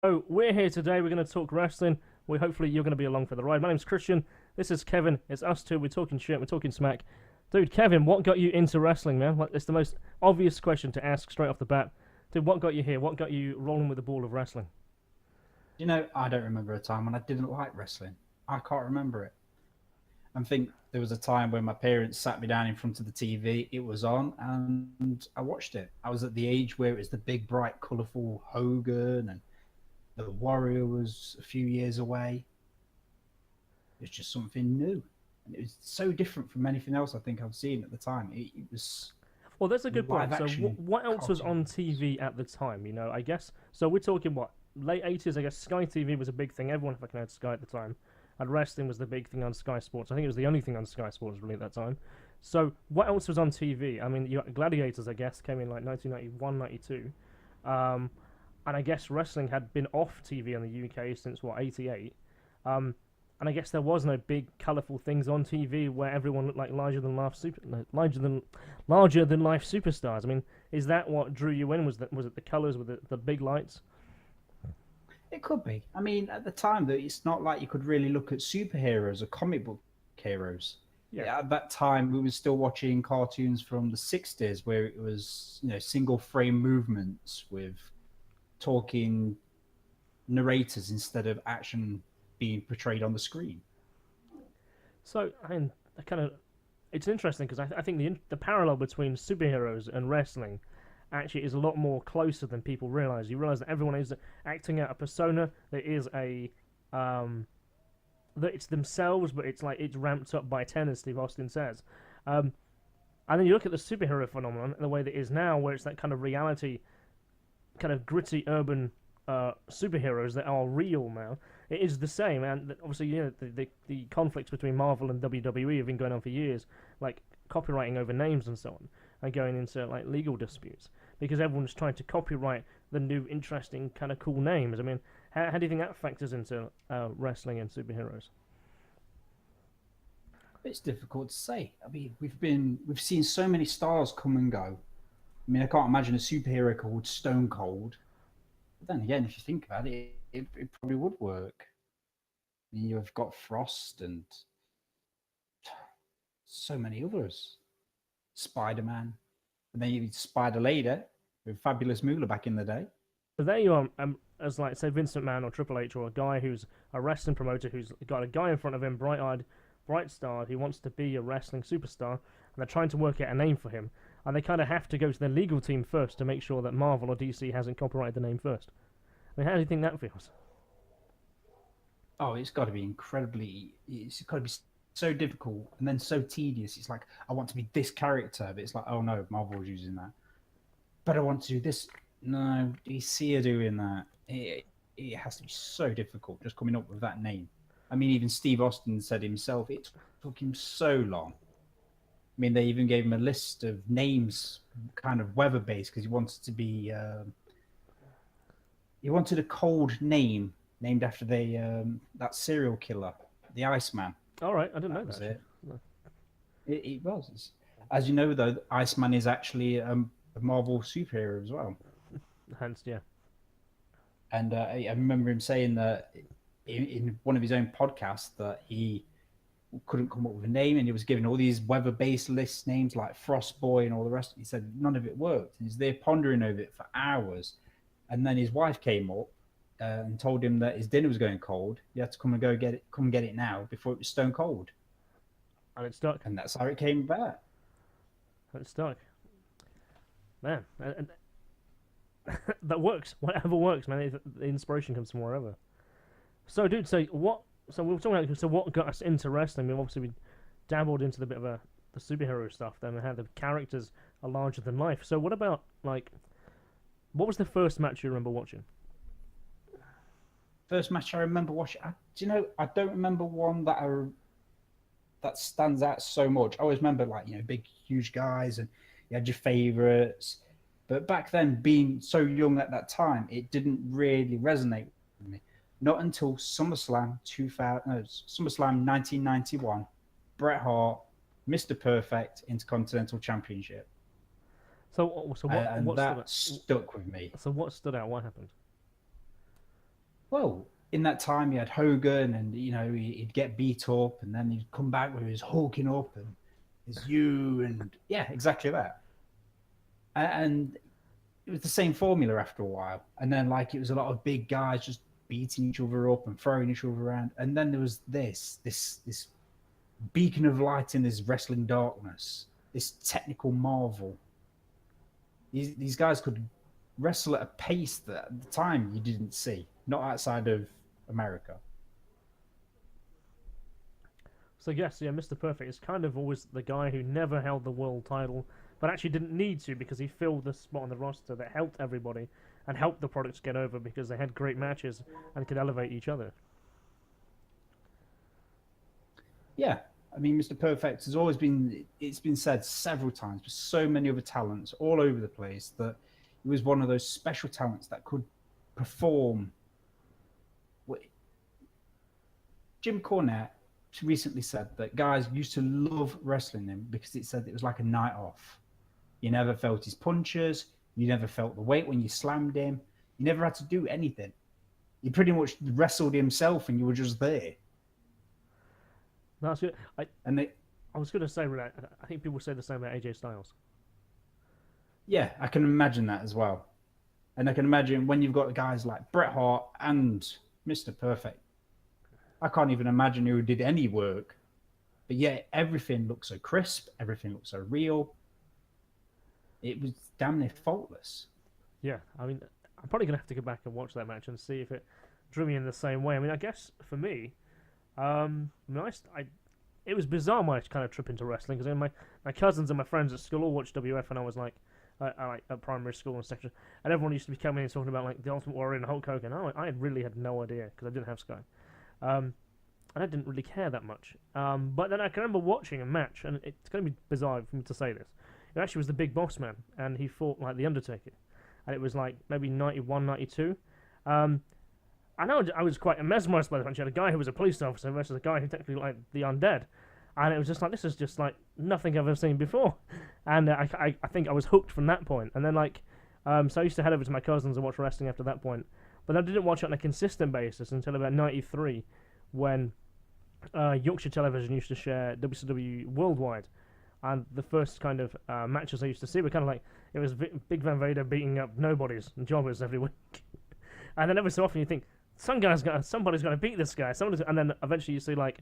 So we're here today. We're going to talk wrestling. Hopefully you're going to be along for the ride. My name's Christian. This is Kevin. It's us two. We're talking shit. We're talking smack. Dude, Kevin, what got you into wrestling, man? Like, it's the most obvious question to ask straight off the bat. Dude, what got you here? What got you rolling with the ball of wrestling? I don't remember a time when I didn't like wrestling. I can't remember it. I think there was a time when my parents sat me down in front of the TV, it was on, and I watched it. I was at the age where it was the big, bright, colourful Hogan, and the Warrior was a few years away. It was just something new. And it was so different from anything else I think I've seen at the time. It was Well, that's a good live point. So, action what else was on cartoons. TV at the time? I guess. So, we're talking what? Late 80s, I guess Sky TV was a big thing. Everyone fucking had Sky at the time. And wrestling was the big thing on Sky Sports. I think it was the only thing on Sky Sports really at that time. So, what else was on TV? I mean, Gladiators, I guess, came in like 1991, 92. Um, and I guess wrestling had been off TV in the UK since, what, 88? Um, and I guess there was no big colourful things on TV where everyone looked like larger than life superstars. I mean, is that what drew you in? Was it the colours with the big lights? It could be. I mean, at the time, that it's not like you could really look at superheroes or comic book heroes. Yeah. Yeah, at that time, we were still watching cartoons from the '60s, where it was single frame movements with talking narrators instead of action being portrayed on the screen. So I mean, I kind of it's interesting because I think the parallel between superheroes and wrestling actually is a lot more closer than people realize. You realize that everyone is acting out a persona that is a that it's themselves, but it's like it's ramped up by 10, as Steve Austin says. Um, and then you look at the superhero phenomenon in the way that it is now, where it's that kind of reality, kind of gritty urban superheroes that are real now. It is the same, and obviously, the conflicts between Marvel and WWE have been going on for years, like copywriting over names and so on, and going into like legal disputes because everyone's trying to copyright the new, interesting, kind of cool names. I mean, how do you think that factors into wrestling and superheroes? It's difficult to say. I mean, we've seen so many stars come and go. I mean, I can't imagine a superhero called Stone Cold. But then again, if you think about it, it probably would work. I mean, you've got Frost and so many others. Spider Man. And then you Spider Lady with Fabulous Moolah back in the day. So there you are, as like say Vince McMahon or Triple H or a guy who's a wrestling promoter who's got a guy in front of him, bright-eyed, bright-starred, who wants to be a wrestling superstar, and they're trying to work out a name for him, and they kind of have to go to their legal team first to make sure that Marvel or DC hasn't copyrighted the name first. I mean, how do you think that feels? Oh, it's got to be incredibly. It's got to be so difficult and then so tedious. It's like I want to be this character, but it's like, oh no, Marvel's using that. But I want to do this. No, DC are doing that. It has to be so difficult just coming up with that name. I mean, even Steve Austin said himself, it took him so long. I mean, they even gave him a list of names, kind of weather based, because he wanted to be. He wanted a cold name named after the that serial killer, the Iceman. All right, I didn't know That that was actually. it. It was. As you know, though, Iceman is actually a Marvel superhero as well. Hence, yeah. And I remember him saying that in one of his own podcasts that he couldn't come up with a name, and he was given all these weather-based list names like Frost Boy and all the rest. He said none of it worked. He's there pondering over it for hours, and then his wife came up and told him that his dinner was going cold. He had to come get it now before it was stone cold, And it stuck. and that's how it came about. And it stuck. Man, that works. Whatever works, man. The inspiration comes from wherever. So, dude, so what? So we were talking about so what got us into wrestling. We've obviously dabbled into the bit of the superhero stuff. Then and how the characters are larger than life. So what about like what was the first match you remember watching? First match I remember watching. Do you know? I don't remember one that stands out so much. I always remember like big, huge guys, and you had your favorites. But back then, being so young at that time, it didn't really resonate with me. Not until SummerSlam 2000, no, SummerSlam 1991, Bret Hart, Mr. Perfect, Intercontinental Championship, So and what stood that out? stuck with me. So what stood out? What happened? Well, in that time, he had Hogan, and he'd get beat up, and then he'd come back with his hulking up and his you, and yeah, exactly that. And it was the same formula after a while. And then like it was a lot of big guys just beating each other up and throwing each other around. And then there was this beacon of light in this wrestling darkness, this technical marvel. These guys could wrestle at a pace that at the time you didn't see, not outside of America. So yes, yeah, Mr. Perfect is kind of always the guy who never held the world title, but actually didn't need to because he filled the spot on the roster that helped everybody and helped the products get over because they had great matches and could elevate each other. Yeah, I mean, Mr. Perfect has always been, it's been said several times, with so many other talents all over the place, that he was one of those special talents that could perform. Jim Cornette recently said that guys used to love wrestling him because it said it was like a night off. You never felt his punches. You never felt the weight when you slammed him. You never had to do anything. He pretty much wrestled himself and you were just there. That's good. I was going to say, I think people say the same about AJ Styles. Yeah, I can imagine that as well. And I can imagine when you've got guys like Bret Hart and Mr. Perfect. I can't even imagine who did any work. But yeah, everything looks so crisp. Everything looks so real. It was damn near faultless. Yeah, I mean, I'm probably going to have to go back and watch that match and see if it drew me in the same way. I mean, I guess for me, it was bizarre my kind of trip into wrestling because my cousins and my friends at school all watched WF when I was like at primary school and section, and everyone used to be coming in and talking about like the Ultimate Warrior and Hulk Hogan. I really had no idea because I didn't have Sky, and I didn't really care that much. But then I can remember watching a match, and it's going to be bizarre for me to say this. It actually was the Big Boss Man, and he fought like the Undertaker, and it was like maybe 91, 92. I know I was quite mesmerized by the match. You had a guy who was a police officer versus a guy who technically like the undead, and it was just like, this is just like nothing I've ever seen before, and I think I was hooked from that point. And then so I used to head over to my cousins and watch wrestling after that point, but I didn't watch it on a consistent basis until about 93, when Yorkshire Television used to share WCW Worldwide, and the first kind of matches I used to see were kind of like, it was Big Van Vader beating up nobodies and jobbers every week, and then every so often you think somebody's going to beat this guy, and then eventually you see like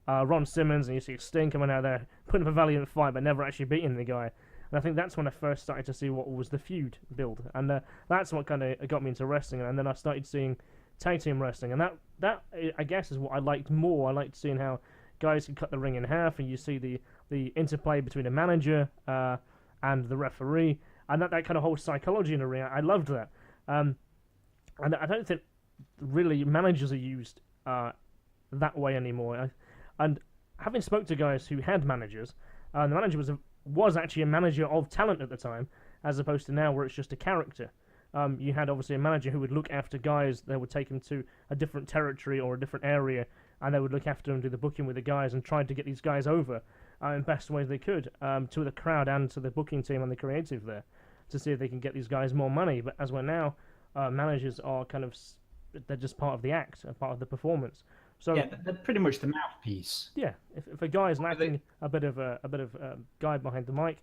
Ron Simmons and you see Sting coming out there putting up a valiant fight but never actually beating the guy. And I think that's when I first started to see what was the feud build, and that's what kind of got me into wrestling. And then I started seeing tag team wrestling, and that I guess is what I liked more. I liked seeing how guys could cut the ring in half, and you see the interplay between a manager and the referee, and that kind of whole psychology in the ring. I loved that, and I don't think really managers are used that way anymore. And having spoke to guys who had managers, the manager was actually a manager of talent at the time, as opposed to now where it's just a character. You had obviously a manager who would look after guys that would take them to a different territory or a different area, and they would look after them, do the booking with the guys, and try to get these guys over in best ways they could to the crowd and to the booking team and the creative there, to see if they can get these guys more money. But as we're now, managers are kind of, they're just part of the act, part of the performance. So yeah, they're pretty much the mouthpiece. Yeah, if a guy is lacking a bit of guy behind the mic,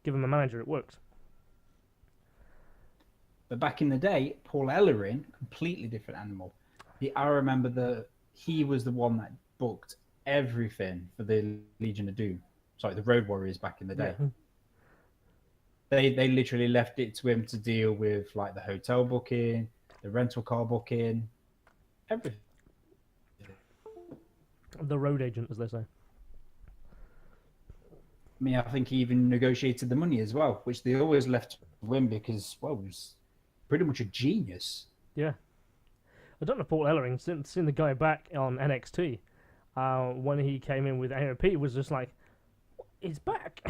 give him a manager. It works. But back in the day, Paul Ellering, completely different animal. I remember he was the one that booked everything for the Legion of Doom. Sorry, the Road Warriors back in the day. Yeah. They literally left it to him to deal with like the hotel booking, the rental car booking, everything. The road agent, as they say. I mean, I think he even negotiated the money as well, which they always left to him because, well, he was pretty much a genius. Yeah. I don't know Paul Ellering, seeing the guy back on NXT when he came in with AOP was just like, he's back.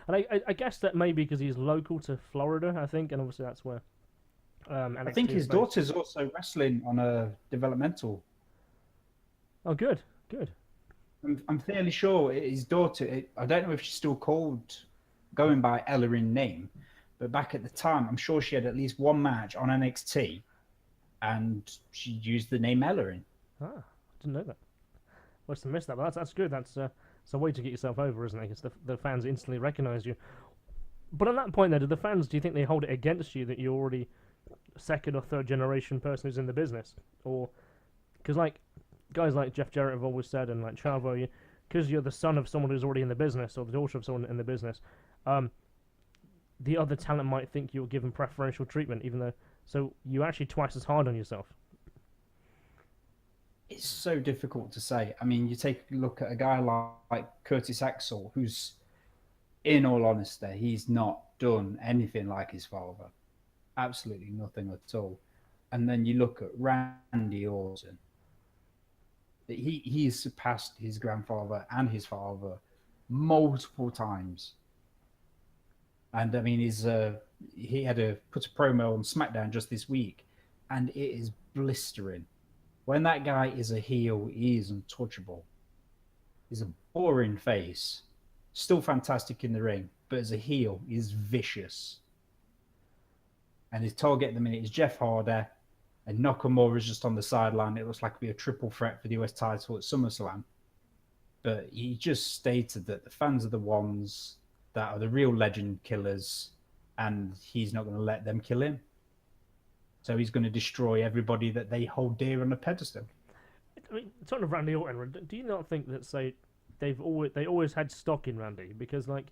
And I guess that maybe because he's local to Florida, I think, and obviously that's where NXT I think his daughter's also wrestling on a developmental. Oh, good. I'm fairly sure his daughter, I don't know if she's still called, going by Ellering name, but back at the time, I'm sure she had at least one match on NXT, and she used the name Ellering. Ah, I didn't know that. Must have missed that, but that's good. That's it's a way to get yourself over, isn't it? Because the fans instantly recognise you. But at that point, though, do the fans, do you think they hold it against you that you're already second or third generation person who's in the business? Or, because like, guys like Jeff Jarrett have always said, and like Chavo, because you're the son of someone who's already in the business, or the daughter of someone in the business, the other talent might think you're given preferential treatment, even though, so you're actually twice as hard on yourself. It's so difficult to say. I mean, you take a look at a guy like Curtis Axel, who's, in all honesty, he's not done anything like his father. Absolutely nothing at all. And then you look at Randy Orton. He's surpassed his grandfather and his father multiple times. And I mean, he had put a promo on SmackDown just this week, and it is blistering. When that guy is a heel, he is untouchable. He's a boring face, still fantastic in the ring, but as a heel, he's vicious. And his target at the minute is Jeff Hardy, and Nakamura is just on the sideline. It looks like it'll be a triple threat for the US title at SummerSlam. But he just stated that the fans are the ones that are the real legend killers, and he's not going to let them kill him. So he's going to destroy everybody that they hold dear on a pedestal. I mean, talking of Randy Orton, do you not think that, say, they always had stock in Randy? Because, like,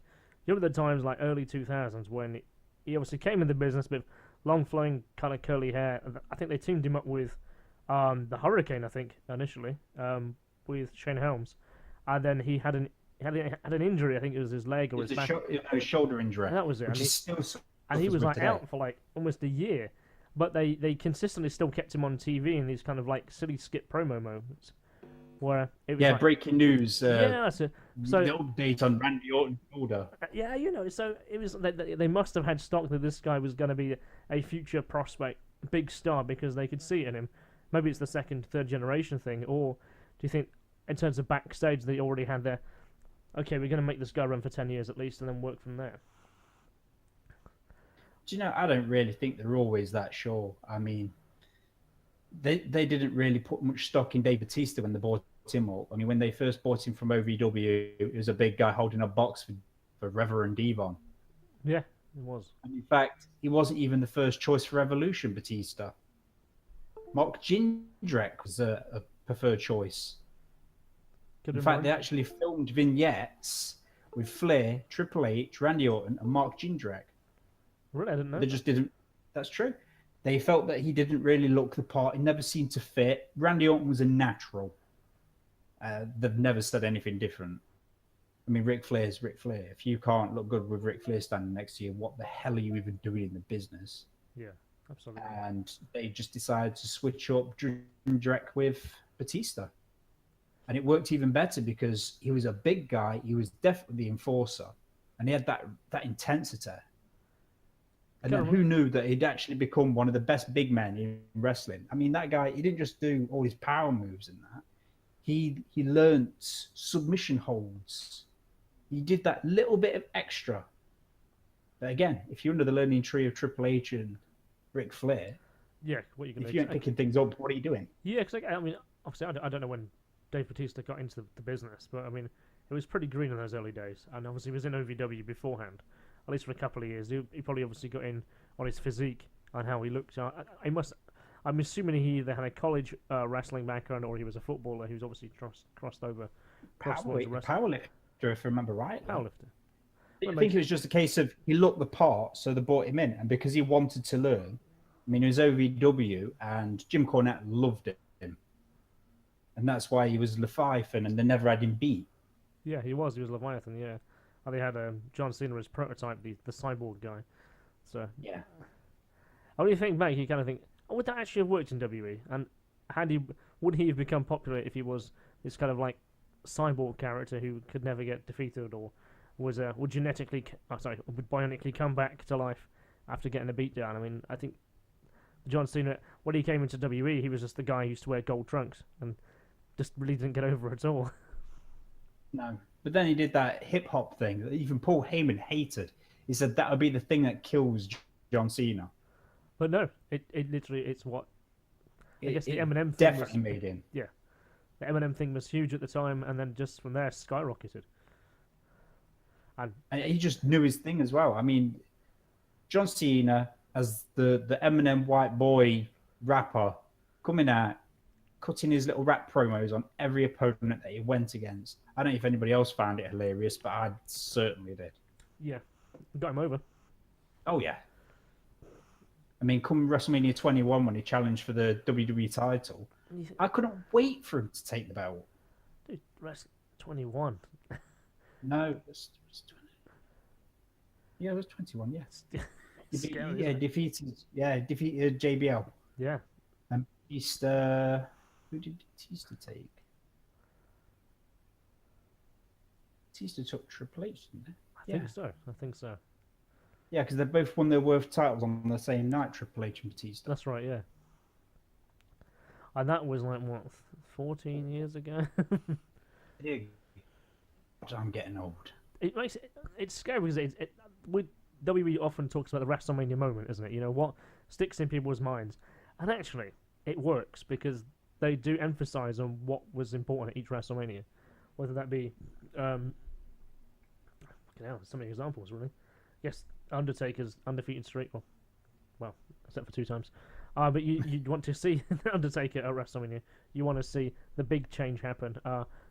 you remember the times, like, early 2000s when he obviously came in the business with long flowing kind of curly hair. I think they teamed him up with the Hurricane, I think, initially, with Shane Helms. And then he had an injury, I think it was his leg or his back. Shoulder injury. That was it. And he was like out for like almost a year. But they consistently still kept him on TV in these kind of like silly skit promo moments, where it was like, breaking news. Yeah, so the update on Randy Orton's shoulder. Yeah, so it was they must have had stock that this guy was going to be a future prospect, big star, because they could see it in him. Maybe it's the second, third generation thing, or do you think in terms of backstage they already had their, okay, we're going to make this guy run for 10 years at least, and then work from there? Do you know, I don't really think they're always that sure. I mean, they didn't really put much stock in Dave Bautista when they bought him up. I mean, when they first bought him from OVW, it was a big guy holding a box for Reverend Devon. Yeah, it was. And in fact, he wasn't even the first choice for Evolution, Batista. Mark Jindrak was a preferred choice. In fact, they actually filmed vignettes with Flair, Triple H, Randy Orton, and Mark Jindrak. Really, I didn't know. They just didn't. That's true. They felt that he didn't really look the part. He never seemed to fit. Randy Orton was a natural. They've never said anything different. I mean, Ric Flair's Ric Flair. If you can't look good with Ric Flair standing next to you, what the hell are you even doing in the business? Yeah, absolutely. And they just decided to switch up Jindrak with Batista. And it worked even better because he was a big guy. He was definitely the enforcer. And he had that intensity. And then who knew that he'd actually become one of the best big men in wrestling? I mean, that guy, he didn't just do all his power moves and that. He learnt submission holds. He did that little bit of extra. But again, if you're under the learning tree of Triple H and Ric Flair, yeah, what you if you ain't picking things up, what are you doing? Yeah, because I mean, obviously, I don't know when Dave Bautista got into the business, but I mean, it was pretty green in those early days, and obviously he was in OVW beforehand, at least for a couple of years. He probably obviously got in on his physique and how he looked. I'm assuming he either had a college wrestling background or he was a footballer who's obviously crossed over. Powerlifter, if I remember right. Powerlifter. I think it was just a case of he looked the part, so they brought him in, and because he wanted to learn. I mean, it was OVW, and Jim Cornette loved him, and that's why he was Leviathan, and they never had him beat. Yeah, he was Leviathan. Yeah, and they had John Cena as prototype, the cyborg guy. So yeah. What do you think back? You kind of think, oh, would that actually have worked in WWE? And would he have become popular if he was this kind of like cyborg character who could never get defeated, or would bionically come back to life after getting a beatdown? I mean, I think John Cena, when he came into WWE, he was just the guy who used to wear gold trunks and just really didn't get over it at all. No, but then he did that hip hop thing that even Paul Heyman hated. He said that would be the thing that kills John Cena. But no, it literally, it's what I guess the Eminem thing definitely was, made him. yeah, the Eminem thing was huge at the time, and then just from there skyrocketed. And And he just knew his thing as well. I mean, John Cena as the Eminem white boy rapper coming out, cutting his little rap promos on every opponent that he went against. I don't know if anybody else found it hilarious, but I certainly did. yeah, got him over. Oh yeah. I mean, come WrestleMania 21 when he challenged for the WWE title, I couldn't wait for him to take the belt. Dude, rest 21. No, it was 20. Yeah, it was 21. Yeah, Scary, defeated JBL yeah. and Batista. Who did Batista take? Batista took Triple H, didn't they? I think so. Yeah, because they both won their worth titles on the same night, Triple H and Batista. That's right, yeah. And that was like, what, 14 years ago? Yeah. I'm getting old. It makes it's scary because with WWE often talks about the WrestleMania moment, isn't it? You know, what sticks in people's minds. And actually, it works because they do emphasize on what was important at each WrestleMania. Whether that be, fucking hell, so many examples, really. Yes, Undertaker's undefeated streak, well, except for 2 times. But you'd want to see Undertaker at WrestleMania. You want to see the big change happen.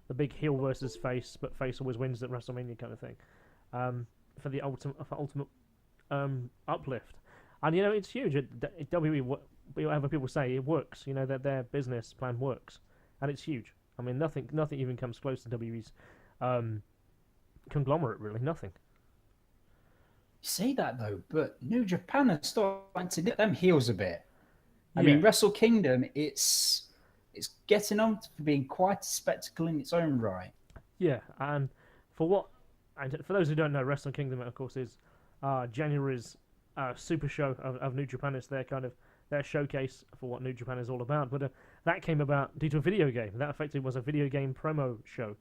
The big heel versus face, but face always wins at WrestleMania kind of thing. For the ultimate uplift. And, you know, it's huge. At WWE, whatever people say, it works. You know, that their business plan works. And it's huge. I mean, nothing even comes close to WWE's conglomerate, really. Nothing. You say that though, but New Japan is starting to get them heels a bit. I mean, Wrestle Kingdom, it's getting on for being quite a spectacle in its own right. Yeah, and for those who don't know, Wrestle Kingdom, of course, is January's super show of New Japan. It's their showcase for what New Japan is all about. But that came about due to a video game. That effectively was a video game promo show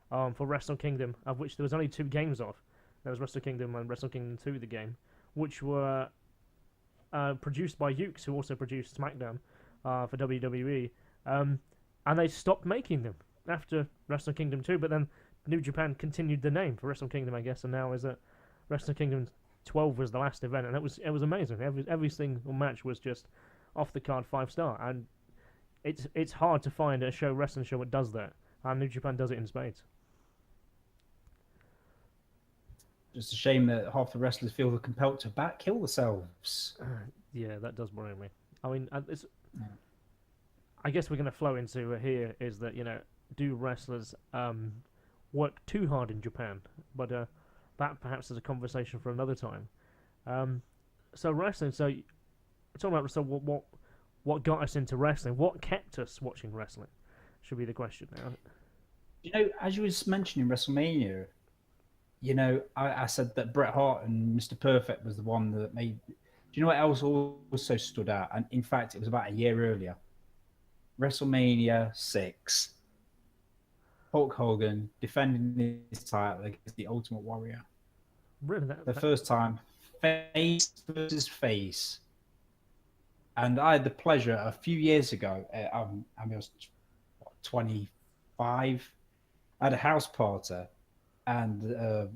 for Wrestle Kingdom, of which there was only 2 games of. There was Wrestle Kingdom and Wrestle Kingdom 2, the game, which were produced by Ukes, who also produced SmackDown for WWE. And they stopped making them after Wrestle Kingdom 2, but then New Japan continued the name for Wrestle Kingdom, I guess, and now is that Wrestle Kingdom 12 was the last event, and it was amazing. Every single match was just off the card 5-star, and it's hard to find a wrestling show that does that, and New Japan does it in spades. Just a shame that half the wrestlers feel they're compelled to kill themselves. Yeah, that does worry me. I mean, I guess we're going to flow into here is that, you know, do wrestlers work too hard in Japan? But that perhaps is a conversation for another time. So wrestling. So talking about what got us into wrestling? What kept us watching wrestling? Should be the question now. You know, as you was mentioning WrestleMania, you know, I said that Bret Hart and Mr. Perfect was the one that made. Do you know what else also stood out? And in fact, it was about a year earlier. WrestleMania 6. Hulk Hogan defending his title against the Ultimate Warrior. Really, first time, face versus face. And I had the pleasure a few years ago. I was 25. I had a house party. And a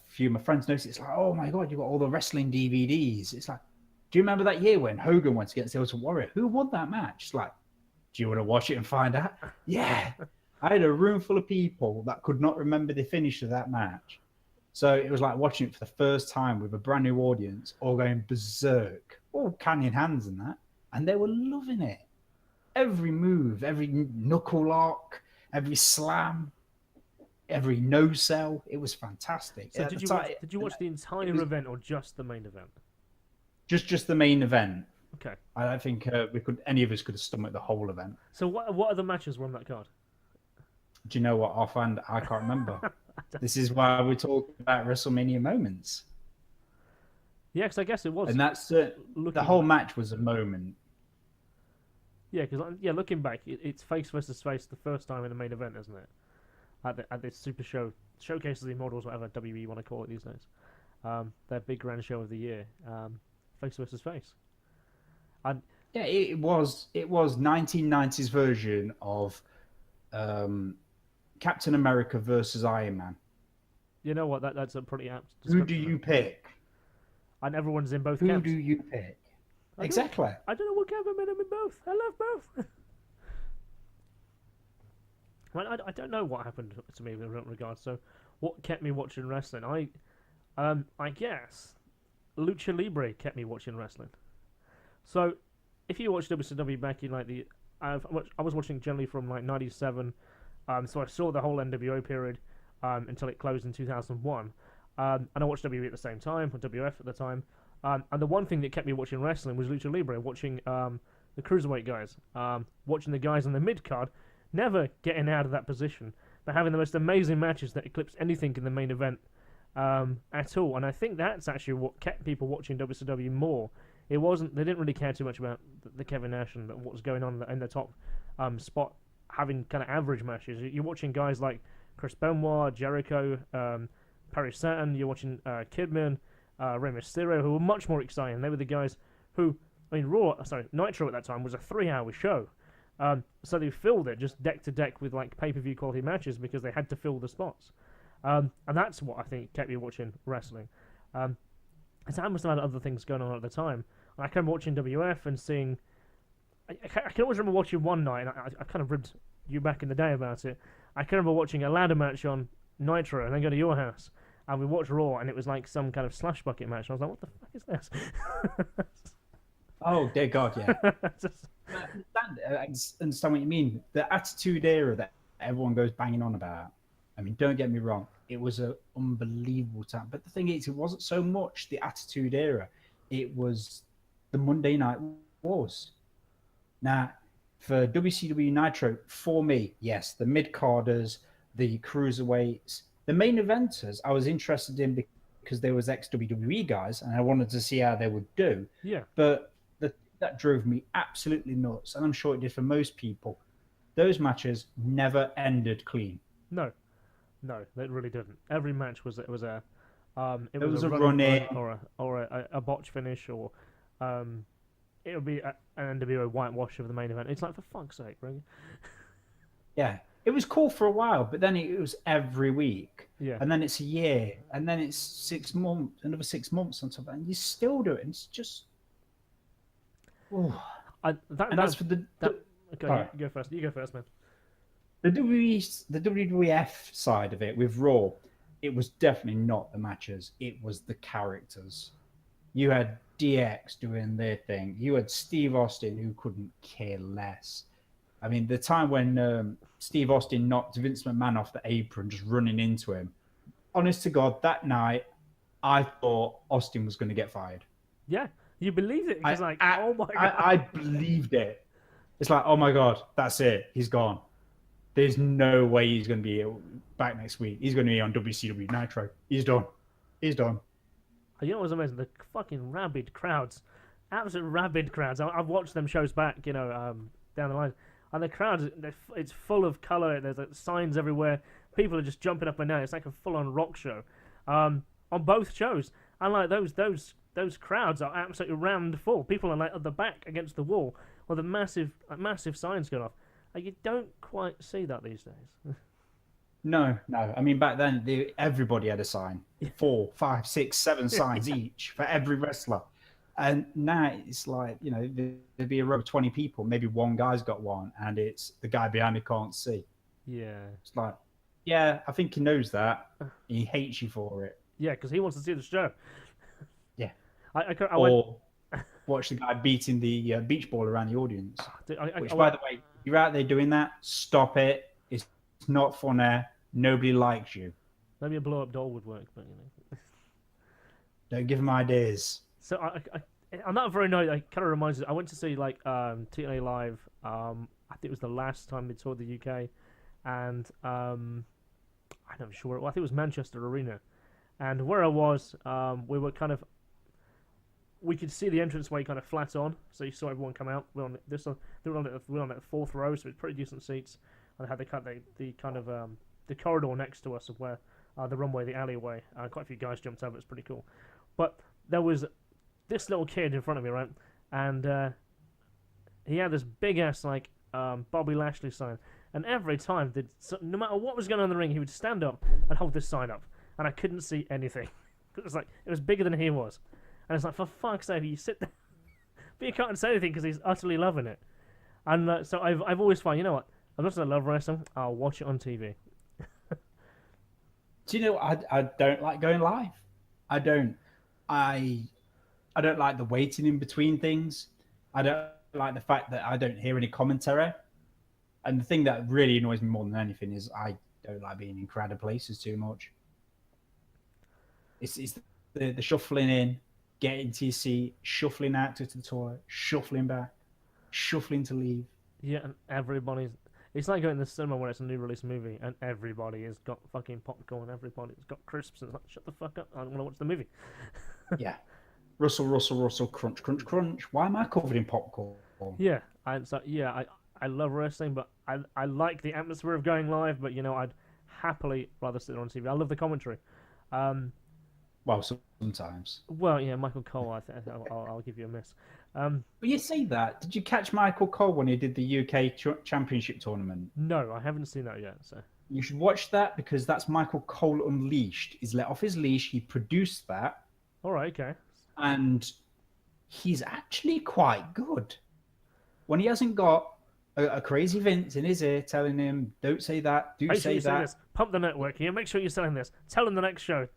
few of my friends noticed, it's like, oh my God, you've got all the wrestling DVDs. It's like, do you remember that year when Hogan went against the Ultimate Warrior? Who won that match? It's like, do you want to watch it and find out? Yeah. I had a room full of people that could not remember the finish of that match. So it was like watching it for the first time with a brand new audience, all going berserk, all canning hands and that. And they were loving it. Every move, every knuckle lock, every slam, every no sell, it was fantastic. So did you watch the entire event or just the main event? Just the main event. Okay. I don't think any of us could have stomached the whole event. So what other matches were on that card? Do you know what? Offhand, I can't remember. This is why we're talking about WrestleMania moments. Yeah, because I guess it was. And that's the whole match was a moment. Yeah, because looking back, it's face versus face the first time in the main event, isn't it? At this super show, showcases the immortals, whatever WWE want to call it these days. Their big grand show of the year, face versus face. And Yeah, it was 1990s version of Captain America versus Iron Man. You know what? That's a pretty apt Who do description. you pick? And everyone's in both Who do camps. you pick? I don't. Exactly. I don't know what camp I'm in both. I love both. Well, I don't know what happened to me in that regard. So, what kept me watching wrestling? I guess Lucha Libre kept me watching wrestling. So, if you watch WCW back in like I was watching generally from like '97. So I saw the whole NWO period until it closed in 2001. And I watched WWE at the same time, or WF at the time. And the one thing that kept me watching wrestling was Lucha Libre, watching the cruiserweight guys, watching the guys on the mid card, never getting out of that position, but having the most amazing matches that eclipsed anything in the main event at all. And I think that's actually what kept people watching WCW more. It wasn't, they didn't really care too much about the Kevin Nash and what was going on in the top spot, having kind of average matches. You're watching guys like Chris Benoit, Jericho, Perry Saturn, you're watching Kidman, Rey Mysterio, who were much more exciting. They were the guys who, Nitro at that time was a 3-hour show. So they filled it just deck to deck with like pay-per-view quality matches because they had to fill the spots. And that's what I think kept me watching wrestling. So I must have had other things going on at the time. And I can remember watching WF and seeing. I can always remember watching one night, and I kind of ribbed you back in the day about it. I can remember watching a ladder match on Nitro and then go to your house. And we watched Raw, and it was like some kind of slash bucket match. And I was like, what the fuck is this? Oh, dear God, yeah. Just, I understand what you mean. The Attitude Era that everyone goes banging on about. I mean, don't get me wrong. It was an unbelievable time. But the thing is, it wasn't so much the Attitude Era. It was the Monday Night Wars. Now, for WCW Nitro, for me, yes, the mid-carders, the cruiserweights, the main eventers, I was interested in because there was ex-WWE guys, and I wanted to see how they would do. yeah. But that drove me absolutely nuts, and I'm sure it did for most people. Those matches never ended clean. No, they really didn't. Every match was a There was a run in, or a botch finish, or it would be an NWO whitewash of the main event. It's like, for fuck's sake, right? yeah. It was cool for a while, but then it was every week, Yeah. and then it's a year, and then it's 6 months, another 6 months on top of it, and you still do it. And it's just, oh. That's for the okay. right. You go first. You go first, man. The WWF side of it with Raw, it was definitely not the matches. It was the characters. You had DX doing their thing. You had Steve Austin, who couldn't care less. I mean, the time when Steve Austin knocked Vince McMahon off the apron, just running into him. Honest to God, that night, I thought Austin was going to get fired. Yeah, you believed it. It's like, oh my God. I believed it. It's like, oh my God, that's it. He's gone. There's no way he's going to be back next week. He's going to be on WCW Nitro. He's done. He's done. You know what's amazing? The fucking rabid crowds. Absolute rabid crowds. I've watched them shows back, down the line. And the crowds, it's full of colour. There's like signs everywhere. People are just jumping up and down. It's like a full-on rock show on both shows. And like those crowds are absolutely rammed full. People are like at the back against the wall with the massive signs going off. Like, you don't quite see that these days. No. I mean, back then, everybody had a sign. 4, 5, 6, 7 signs each for every wrestler. And now it's like, there'd be a row of 20 people. Maybe one guy's got one, and it's the guy behind me can't see. Yeah. It's like, yeah, I think he knows that. He hates you for it. Yeah, because he wants to see the show. Yeah. I watch the guy beating the beach ball around the audience. Which, by the way, you're out there doing that, stop it. It's not funny. Nobody likes you. Maybe a blow-up doll would work, but Don't give them ideas. So on that very note, it kind of reminds me. I went to see like TNA live. I think it was the last time they toured the UK, and I'm not sure. I think it was Manchester Arena, and where I was, we could see the entranceway kind of flat on, so you saw everyone come out. We're on that fourth row, so it's pretty decent seats. And they had the corridor next to us of where the runway, the alleyway. Quite a few guys jumped over. It's pretty cool. But there was this little kid in front of me, right? And he had this big ass like Bobby Lashley sign, and every time, no matter what was going on in the ring, he would stand up and hold this sign up, and I couldn't see anything. It was like it was bigger than he was, and it's like, for fuck's sake, you sit there, but you can't say anything because he's utterly loving it. And so I've always found, you know what, as much as I love wrestling, I'll watch it on TV. Do you know I don't like going live. I don't like the waiting in between things. I don't like the fact that I don't hear any commentary. And the thing that really annoys me more than anything is I don't like being in crowded places too much. It's the shuffling in, getting to your seat, shuffling out to the toilet, shuffling back, shuffling to leave. Yeah, and everybody's... It's like going to the cinema when it's a new release movie and everybody has got fucking popcorn, everybody's got crisps, and it's like, shut the fuck up, I want to watch the movie. Yeah. Rustle, rustle, rustle, crunch, crunch, crunch. Why am I covered in popcorn? Yeah, I love wrestling, but I like the atmosphere of going live, but, you know, I'd happily rather sit there on TV. I love the commentary. Well, sometimes. Well, yeah, Michael Cole, I'll give you a miss. But you say that. Did you catch Michael Cole when he did the UK Championship tournament? No, I haven't seen that yet. So you should watch that because that's Michael Cole Unleashed. He's let off his leash. He produced that. All right, okay. And he's actually quite good. When he hasn't got a crazy Vince in his ear telling him, don't say that, say that. This. Pump the network here. Make sure you're selling this. Tell him the next show.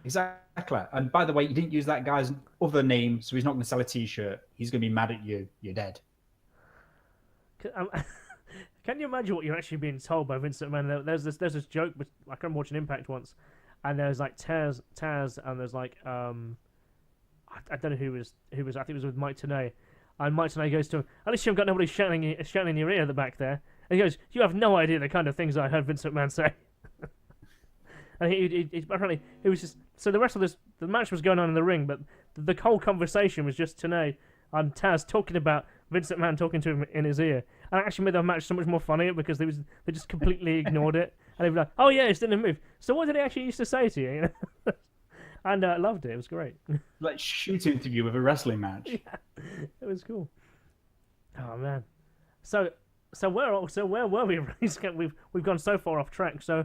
Exactly. And by the way, you didn't use that guy's other name, so he's not going to sell a T-shirt. He's going to be mad at you. You're dead. Can you imagine what you're actually being told by Vince McMahon? There's this joke, but I can watch an Impact once, and there's like Taz, and there's like I don't know who was. I think it was with Mike Tenay, and Mike Tenay goes to him, "At least you haven't got nobody shouting in your ear at the back there." And he goes, "You have no idea the kind of things I heard Vince McMahon say." And he apparently it was just so the rest of the match was going on in the ring, but the whole conversation was just Tenay and Taz talking about Vince McMahon talking to him in his ear, and it actually made the match so much more funnier because they just completely ignored it, and they were like, "Oh yeah, it didn't move." So what did he actually used to say to you? You know? And I loved it. It was great. Like shoot interview with a wrestling match. Yeah, it was cool. Oh man. So where were we? We've gone so far off track. So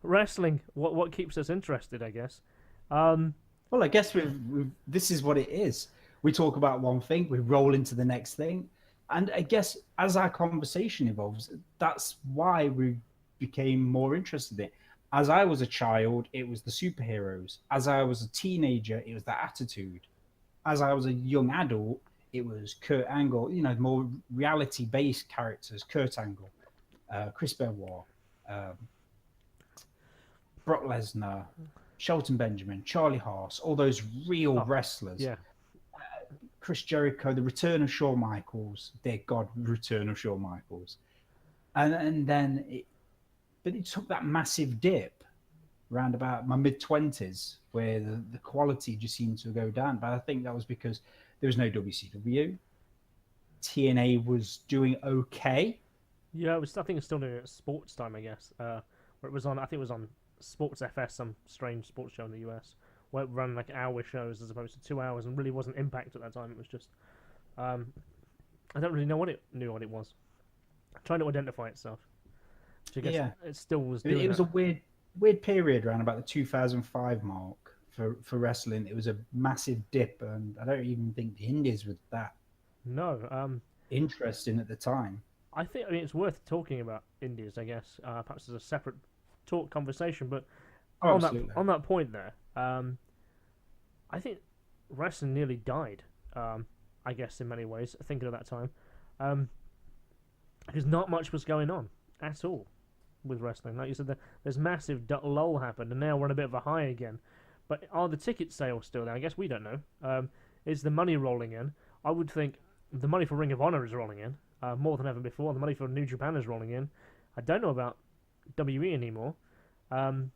wrestling, what keeps us interested, I guess. Well, I guess this is what it is. We talk about one thing, we roll into the next thing, and I guess as our conversation evolves, that's why we became more interested in it. As I was a child, it was the superheroes. As I was a teenager, it was the attitude. As I was a young adult, it was Kurt Angle, you know, more reality-based characters, Kurt Angle, Chris Benoit, Brock Lesnar, Shelton Benjamin, Charlie Haas, all those real wrestlers. Yeah. Chris Jericho, the return of Shawn Michaels, dear God, return of Shawn Michaels. And then it took that massive dip around about my mid-20s where the quality just seemed to go down. But I think that was because there was no WCW. TNA was doing okay. Yeah, I think it's still doing it at sports time, I guess. Where it was on, I think it was on Sports FS, some strange sports show in the US, where it ran like hour shows as opposed to 2 hours, and really wasn't Impact at that time. It was just, I don't really know what it was. Trying to identify itself. Which I guess it still was doing it was that. a weird period around about the 2005 mark for wrestling. It was a massive dip, and I don't even think the Indies were that interesting at the time. I mean, it's worth talking about Indies, I guess, perhaps as a separate conversation, but on that point there, I think wrestling nearly died, I guess, in many ways, thinking of that time, because not much was going on at all with wrestling. Like you said, there's massive lull happened, and now we're on a bit of a high again. But are the ticket sales still there? I guess we don't know. Is the money rolling in? I would think the money for Ring of Honor is rolling in more than ever before. The money for New Japan is rolling in. I don't know about WE anymore. And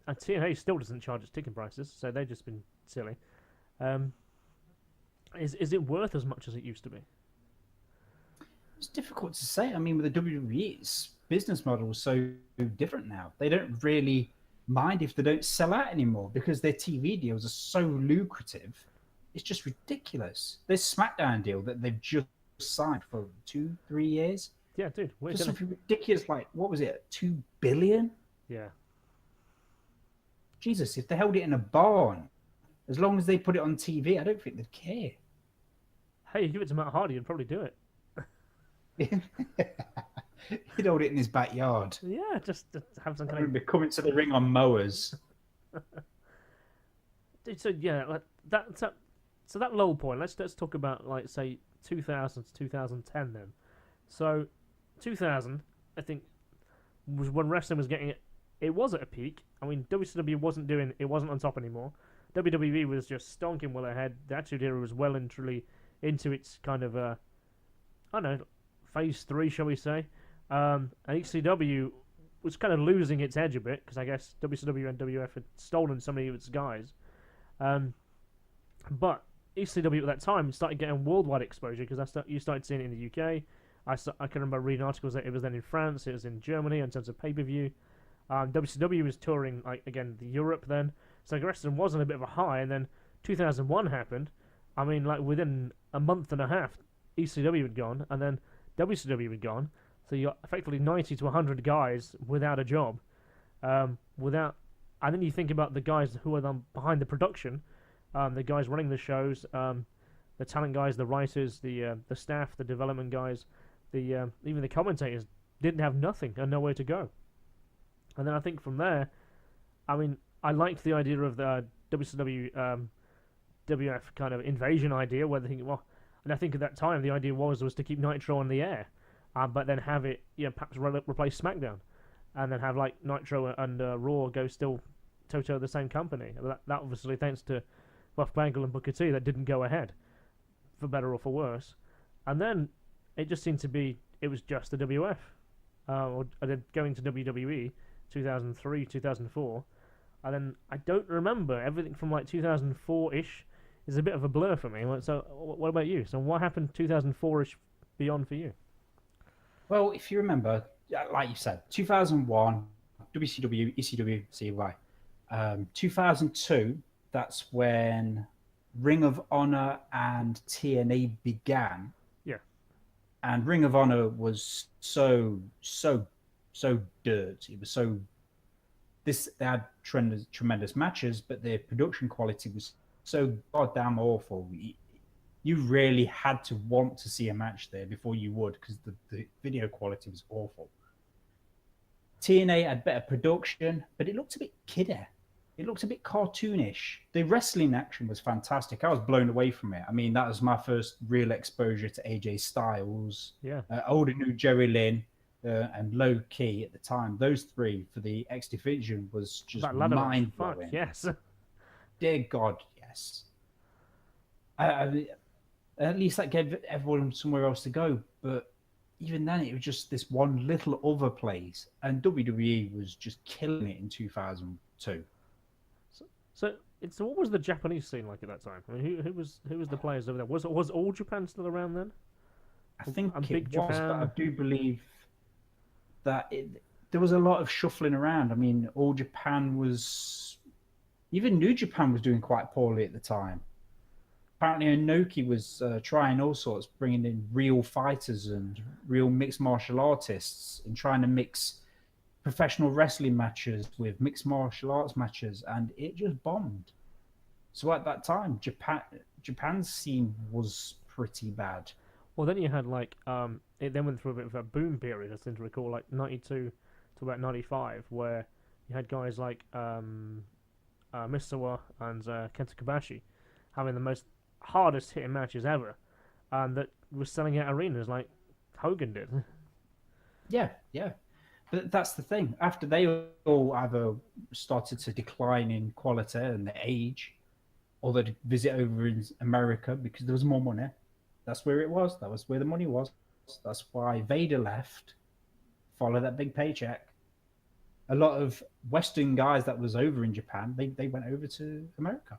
TNA still doesn't charge its ticket prices, so they've just been silly. Is it worth as much as it used to be? It's difficult to say. I mean, with the WWE's business model is so different now. They don't really mind if they don't sell out anymore because their TV deals are so lucrative. It's just ridiculous. Their SmackDown deal that they've just signed for 2-3 years Yeah, dude. We're for gonna. something ridiculous like, what was it, 2 billion? Yeah. Jesus, if they held it in a barn, as long as they put it on TV, I don't think they'd care. Hey, you give it to Matt Hardy, you'd probably do it. He'd hold it in his backyard. Yeah, just to have some I kind of. remember coming to the ring on mowers. So yeah, like that. So that low point. Let's talk about like say 2000 to 2010 then. So 2000, I think, was when wrestling was getting it. It was at a peak. I mean, WCW wasn't on top anymore. WWE was just stonking well ahead. The Attitude Era was well and truly into its kind of I don't know, phase 3, shall we say? And ECW was kind of losing its edge a bit because I guess WCW and WF had stolen so many of its guys. But ECW at that time started getting worldwide exposure because you started seeing it in the UK. I can remember reading articles that it was then in France, it was in Germany in terms of pay-per-view. WCW was touring like again the Europe then, so wrestling was on a bit of a high. And then 2001 happened. I mean, like within a month and a half, ECW had gone, and then WCW had gone. So you got effectively 90 to 100 guys without a job, without. And then you think about the guys who are behind the production, the guys running the shows, the talent guys, the writers, the staff, the development guys, even the commentators didn't have nothing and nowhere to go. And then I think from there, I mean, I liked the idea of the WCW WF kind of invasion idea, where they think, well, and I think at that time the idea was to keep Nitro on the air, but then have it, perhaps replace SmackDown, and then have like Nitro and Raw go still toe-to-toe the same company. That obviously, thanks to Buff Bagwell and Booker T, that didn't go ahead, for better or for worse. And then it just seemed to be, it was just the WF, or then going to WWE, 2003, 2004, and then I don't remember everything from like 2004-ish. Is a bit of a blur for me. So, what about you? So, what happened 2004-ish beyond for you? Well, if you remember, like you said, 2001, WCW, ECW, CY. 2002, that's when Ring of Honor and TNA began. Yeah. And Ring of Honor was so dirt. It was so. They had tremendous matches, but their production quality was so goddamn awful. You really had to want to see a match there before you would, because the video quality was awful. TNA had better production, but it looked a bit kidder. It looked a bit cartoonish. The wrestling action was fantastic. I was blown away from it. I mean, that was my first real exposure to AJ Styles. Yeah. I already knew Jerry Lynn and Low Key at the time. Those three for the X Division was just mind blowing. Yes. Dear God, yes. At least that gave everyone somewhere else to go. But even then, it was just this one little other place. And WWE was just killing it in 2002. So what was the Japanese scene like at that time? I mean, who was the players over there? Was All Japan still around then? I think and it Big was, Japan? but I do believe that there was a lot of shuffling around. I mean, All Japan was... Even New Japan was doing quite poorly at the time. Apparently, Inoki was trying all sorts, bringing in real fighters and real mixed martial artists and trying to mix professional wrestling matches with mixed martial arts matches, and it just bombed. So at that time, Japan's scene was pretty bad. Well, then you had like it then went through a bit of a boom period. I seem to recall, like 92 to about 95, where you had guys like Misawa and Kenta Kobashi having the most hardest hitting matches ever, and that was selling out arenas like Hogan did. Yeah. But that's the thing. After they all either started to decline in quality and their age, or they'd visit over in America because there was more money. That's where it was. That was where the money was. That's why Vader left. Follow that big paycheck. A lot of Western guys that was over in Japan, they went over to America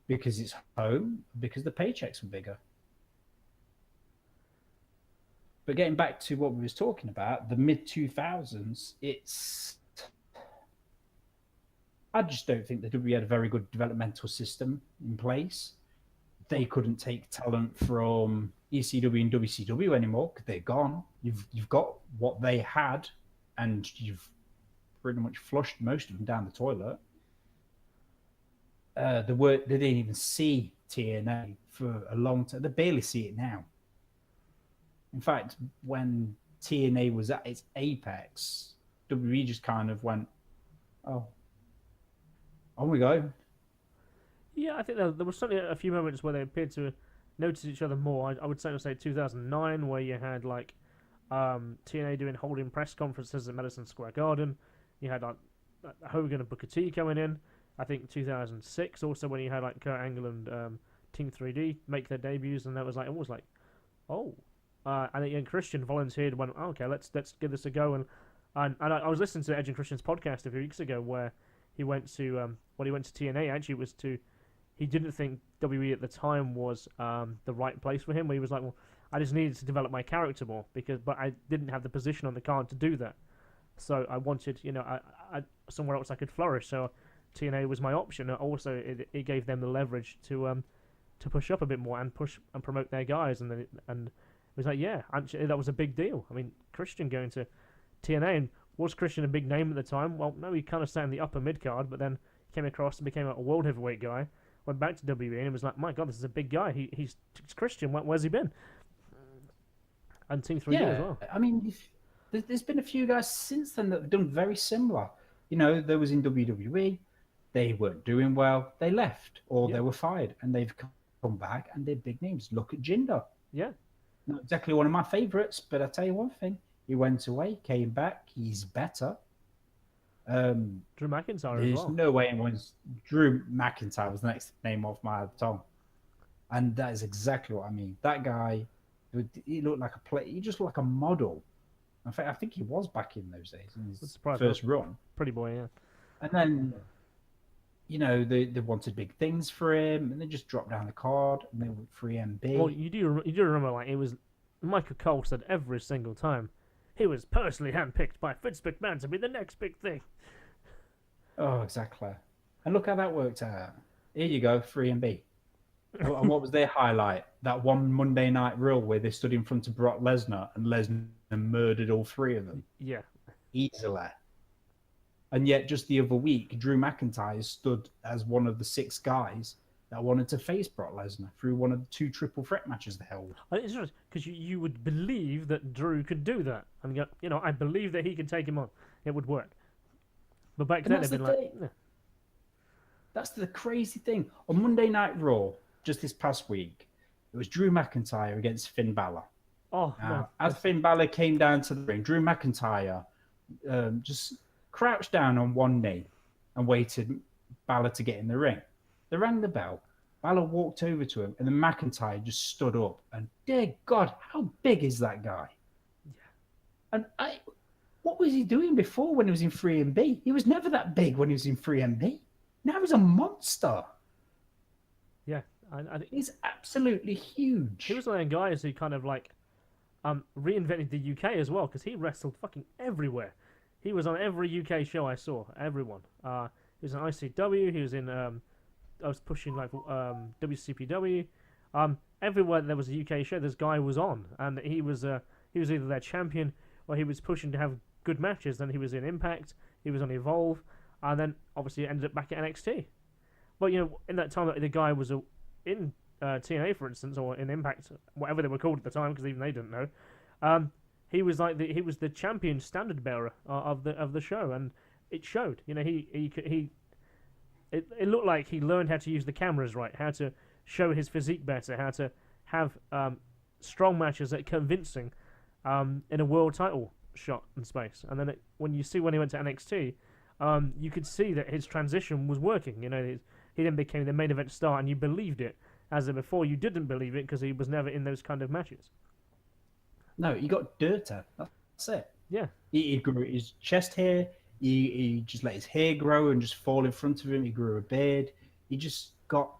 because it's home, because the paychecks were bigger. But getting back to what we was talking about, the mid-2000s, I just don't think the WWE had a very good developmental system in place. They couldn't take talent from ECW and WCW anymore because they're gone. You've got what they had, and you've pretty much flushed most of them down the toilet. They didn't even see TNA for a long time. They barely see it now. In fact, when TNA was at its apex, WWE just kind of went, "Oh, on we go." Yeah, I think there was certainly a few moments where they appeared to notice each other more. I would say 2009, where you had like TNA holding press conferences at Madison Square Garden. You had like Hogan and Booker T coming in. I think 2006 also, when you had like Kurt Angle and Team 3D make their debuts, and that was like almost like, oh, and then Christian volunteered, went, oh, okay, let's give this a go, and I was listening to Edge and Christian's podcast a few weeks ago where he went to when he went to TNA, actually was to, he didn't think WWE at the time was the right place for him, where he was like, well, I just needed to develop my character more but I didn't have the position on the card to do that, so I wanted I somewhere else I could flourish, so TNA was my option. Also, it gave them the leverage to push up a bit more and push and promote their guys, and it was like, yeah, actually that was a big deal. I mean, Christian going to TNA, and was Christian a big name at the time? Well, no, he kind of sat in the upper mid card, but then came across and became a world heavyweight guy. Went back to WWE and it was like, my God, this is a big guy. He's Christian. Where's he been? And Team 3D as well. I mean, there's been a few guys since then that have done very similar. There was in WWE. They weren't doing well. They left, or they were fired, and they've come back, and they're big names. Look at Jinder. Yeah. Not exactly one of my favourites, but I tell you one thing: he went away, came back, he's better. Drew McIntyre there's as well. no way anyone's. Drew McIntyre was the next name off my tongue, and that is exactly what I mean. That guy, he looked like he just looked like a model. In fact, I think he was back in those days in his first run. Pretty boy, yeah. And then, they wanted big things for him, and they just dropped down the card, and they went free MB. Well, you do remember, like, it was Michael Cole said every single time, he was personally handpicked by Vince McMahon to be the next big thing. Oh, exactly. And look how that worked out. Here you go, free MB. And what was their highlight? That one Monday Night Raw where they stood in front of Brock Lesnar, and Lesnar murdered all three of them. Yeah. Easily. And yet, just the other week, Drew McIntyre stood as one of the 6 guys that wanted to face Brock Lesnar through one of the 2 triple threat matches they held. It's interesting because you would believe that Drew could do that. And I believe that he could take him on. It would work. But back then, they've been like, yeah. That's the crazy thing. On Monday Night Raw, just this past week, it was Drew McIntyre against Finn Balor. Oh, no. As Finn Balor came down to the ring, Drew McIntyre just crouched down on one knee and waited Balor to get in the ring. They rang the bell. Balor walked over to him, and then McIntyre just stood up. And dear God, how big is that guy? Yeah. And what was he doing before when he was in 3MB? He was never that big when he was in 3MB. Now he's a monster. Yeah, he's absolutely huge. He was one of the guys who kind of like reinvented the UK as well, because he wrestled fucking everywhere. He was on every UK show I saw. Everyone. He was in ICW. He was in. I was pushing like WCPW. Everywhere there was a UK show, this guy was on, and he was either their champion or he was pushing to have good matches. Then he was in Impact. He was on Evolve, and then obviously ended up back at NXT. But in that time that the guy was in TNA, for instance, or in Impact, whatever they were called at the time, because even they didn't know. He was the champion standard bearer of the show, and it showed. It looked like he learned how to use the cameras right, how to show his physique better, how to have strong matches that are convincing in a world title shot in space. And then when he went to NXT, you could see that his transition was working. He then became the main event star, and you believed it. As before, you didn't believe it because he was never in those kind of matches. No, he got dirter. That's it. Yeah. He grew his chest hair. He just let his hair grow and just fall in front of him. He grew a beard. He just got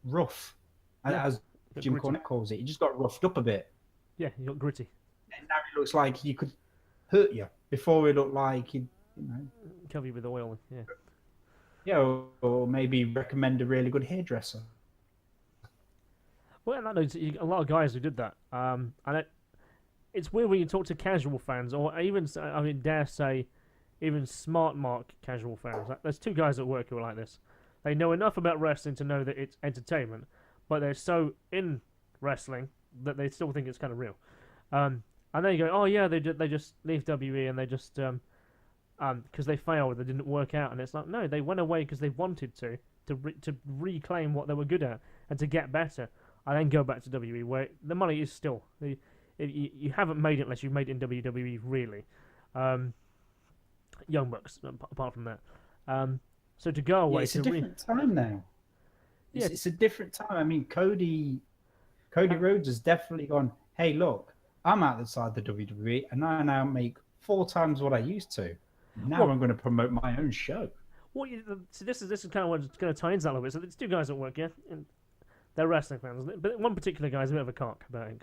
rough, as Jim Cornette calls it. He just got roughed up a bit. Yeah, he got gritty. And now he looks like he could hurt you. Before he looked like he'd, cover you with oil. Yeah. Yeah, or maybe recommend a really good hairdresser. Well, a lot of guys who did that. And it's weird when you talk to casual fans, or even, I mean, dare say, even smart mark casual fans. There's two guys at work who are like this. They know enough about wrestling to know that it's entertainment, but they're so in wrestling that they still think it's kind of real. And then you go, oh yeah, they just leave WE and they just because they failed, they didn't work out, and it's like, no, they went away because they wanted to reclaim what they were good at and to get better, and then go back to WE where the money is still. You haven't made it unless you've made it in WWE, really. Young Bucks, apart from that. So to go away, it's a different time now. It's a different time. I mean, Cody Rhodes has definitely gone, hey, look, I'm outside the WWE, and I now make 4 times what I used to. Now I'm going to promote my own show. Well, so this is kind of what's going to tie into that a little bit. So there's two guys at work, yeah, and they're wrestling fans, but one particular guy's a bit of a cock about it,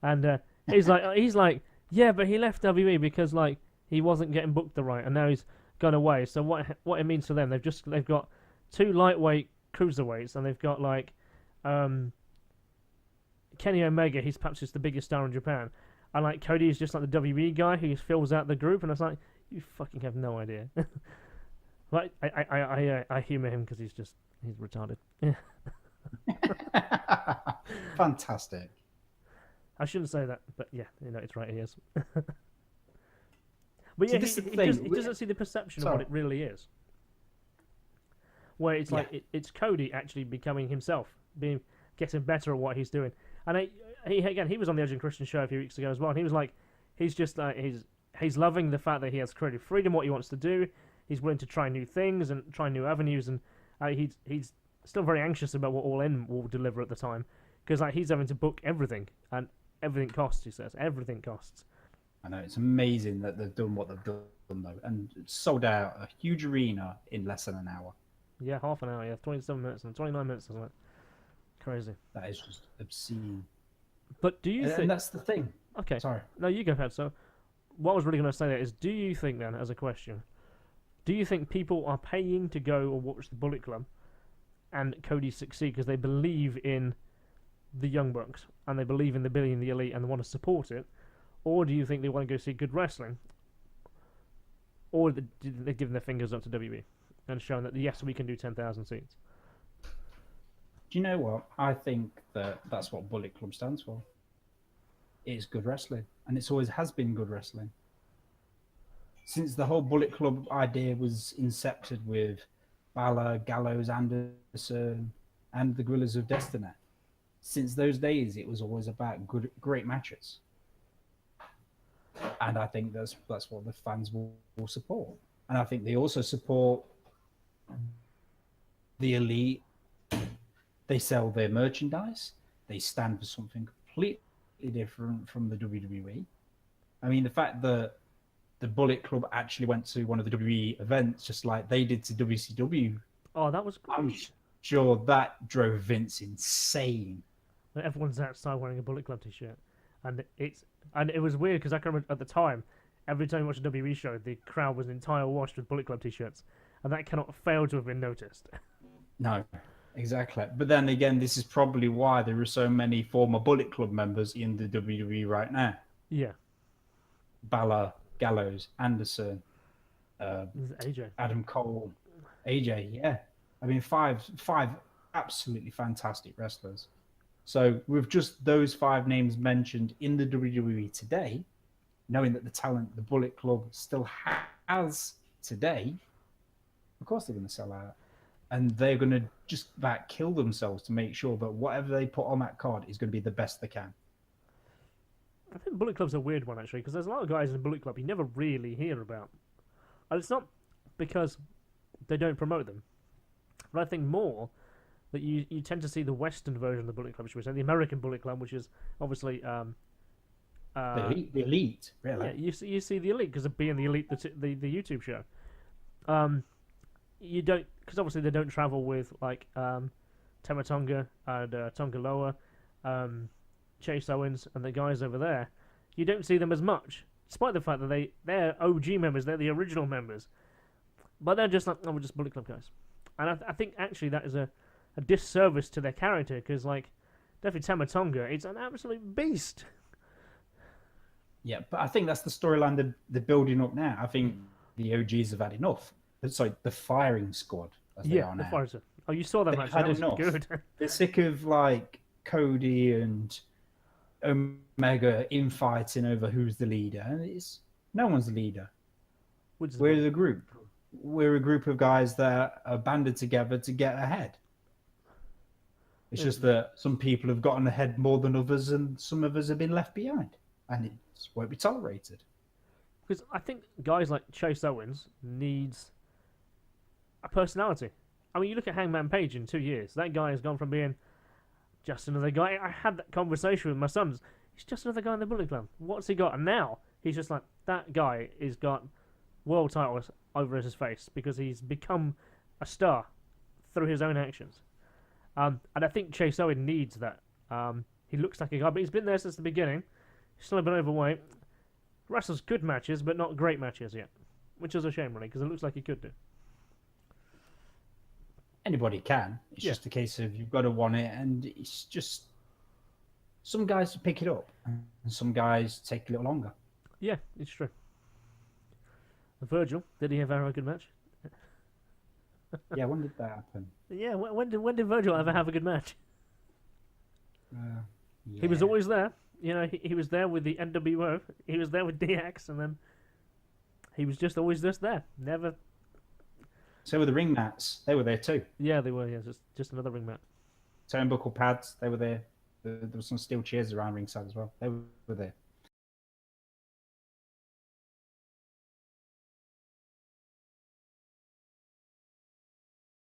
and he's like, yeah, but he left WWE because like he wasn't getting booked the right, and now he's gone away. So what it means to them, they've got 2 lightweight cruiserweights, and they've got like Kenny Omega. He's perhaps just the biggest star in Japan, and like Cody is just like the WWE guy who fills out the group, and it's like, you fucking have no idea. Like I humour him because he's retarded. Fantastic. I shouldn't say that, but yeah, it's right. He is. But yeah, so he doesn't see the perception of what it really is. Where it's like it's Cody actually becoming himself, getting better at what he's doing. And he was on the Edge and Christian show a few weeks ago as well. And he was like, he's loving the fact that he has creative freedom, what he wants to do. He's willing to try new things and try new avenues, and he's still very anxious about what All In will deliver at the time, because like he's having to book everything, and everything costs. He says everything costs. I know, it's amazing that they've done what they've done though, and sold out a huge arena in less than an hour. Yeah, half an hour. Yeah, 27 minutes and 29 minutes. Isn't it? Crazy. That is just obscene. But do you think? And that's the thing. Okay. Sorry. No, you go ahead. So, what I was really going to say there is, do you think then, as a question, do you think people are paying to go or watch the Bullet Club and Cody succeed because they believe in the Young Bucks and they believe in the Billy and the Elite and they want to support it? Or do you think they want to go see good wrestling? Or they've given their fingers up to WWE and shown that, yes, we can do 10,000 seats? Do you know what? I think that's what Bullet Club stands for. It's good wrestling. And it always has been good wrestling. Since the whole Bullet Club idea was incepted with Balor, Gallows, Anderson, and the Gorillas of Destiny. Since those days, it was always about great matches. And I think that's what the fans will support. And I think they also support the Elite. They sell their merchandise. They stand for something completely different from the WWE. I mean, the fact that the Bullet Club actually went to one of the WWE events, just like they did to WCW. Oh, that was great. I'm sure that drove Vince insane. Everyone's outside wearing a Bullet Club t-shirt. And it was weird because I can remember at the time, every time you watched a WWE show, the crowd was entire washed with Bullet Club t-shirts, and that cannot fail to have been noticed. No, exactly. But then again, this is probably why there are so many former Bullet Club members in the WWE right now. Yeah. Balor, Gallows, Anderson, AJ, Adam Cole, AJ. Yeah, I mean five absolutely fantastic wrestlers. So with just those 5 names mentioned in the WWE today, knowing that the talent the Bullet Club still has today, of course they're going to sell out. And they're going to just about kill themselves to make sure that whatever they put on that card is going to be the best they can. I think Bullet Club's a weird one, actually, because there's a lot of guys in Bullet Club you never really hear about. And it's not because they don't promote them, but I think more that you tend to see the Western version of the Bullet Club, should we say, the American Bullet Club, which is obviously the elite, really. Yeah, you see the Elite because of being the Elite, the YouTube show. You don't, because obviously they don't travel with like Tama Tonga and Tonga Loa, Chase Owens and the guys over there. You don't see them as much, despite the fact that they're OG members, they're the original members, but they're just like, oh, we're just Bullet Club guys. And I think actually that is a disservice to their character, because like definitely Tama Tonga. It's an absolute beast. Yeah, but I think that's the storyline that they're building up now. I think the OGs have had enough. Sorry, the firing squad, as they are the now. Forester. Oh, you saw that They've match. had That was enough. good. They're sick of like Cody and Omega infighting over who's the leader, and it's no one's the leader. We're the group. We're a group of guys that are banded together to get ahead. It's just that some people have gotten ahead more than others, and some of us have been left behind, and it won't be tolerated. Because I think guys like Chase Owens needs a personality. I mean, you look at Hangman Page in 2 years. That guy has gone from being just another guy. I had that conversation with my sons. He's just another guy in the Bullet Club. What's he got? And now he's just like, that guy has got world titles over his face because he's become a star through his own actions. And I think Chase Owens needs that. He looks like a guy, but he's been there since the beginning. He's still a bit overweight. Wrestles good matches, but not great matches yet. Which is a shame, really, because it looks like he could do. Anybody can. It's just a case of you've got to want it, and it's just some guys pick it up, and some guys take a little longer. Yeah, it's true. Virgil, did he ever have a good match? Yeah, when did that happen? Yeah, when did Virgil ever have a good match? Yeah. He was always there. You know, he was there with the NWO. He was there with DX, and then he was just always just there. Never. So were the ring mats. They were there too. Yeah, they were. Yeah, just another ring mat. Turnbuckle pads. They were there. There were some steel chairs around ringside as well. They were there.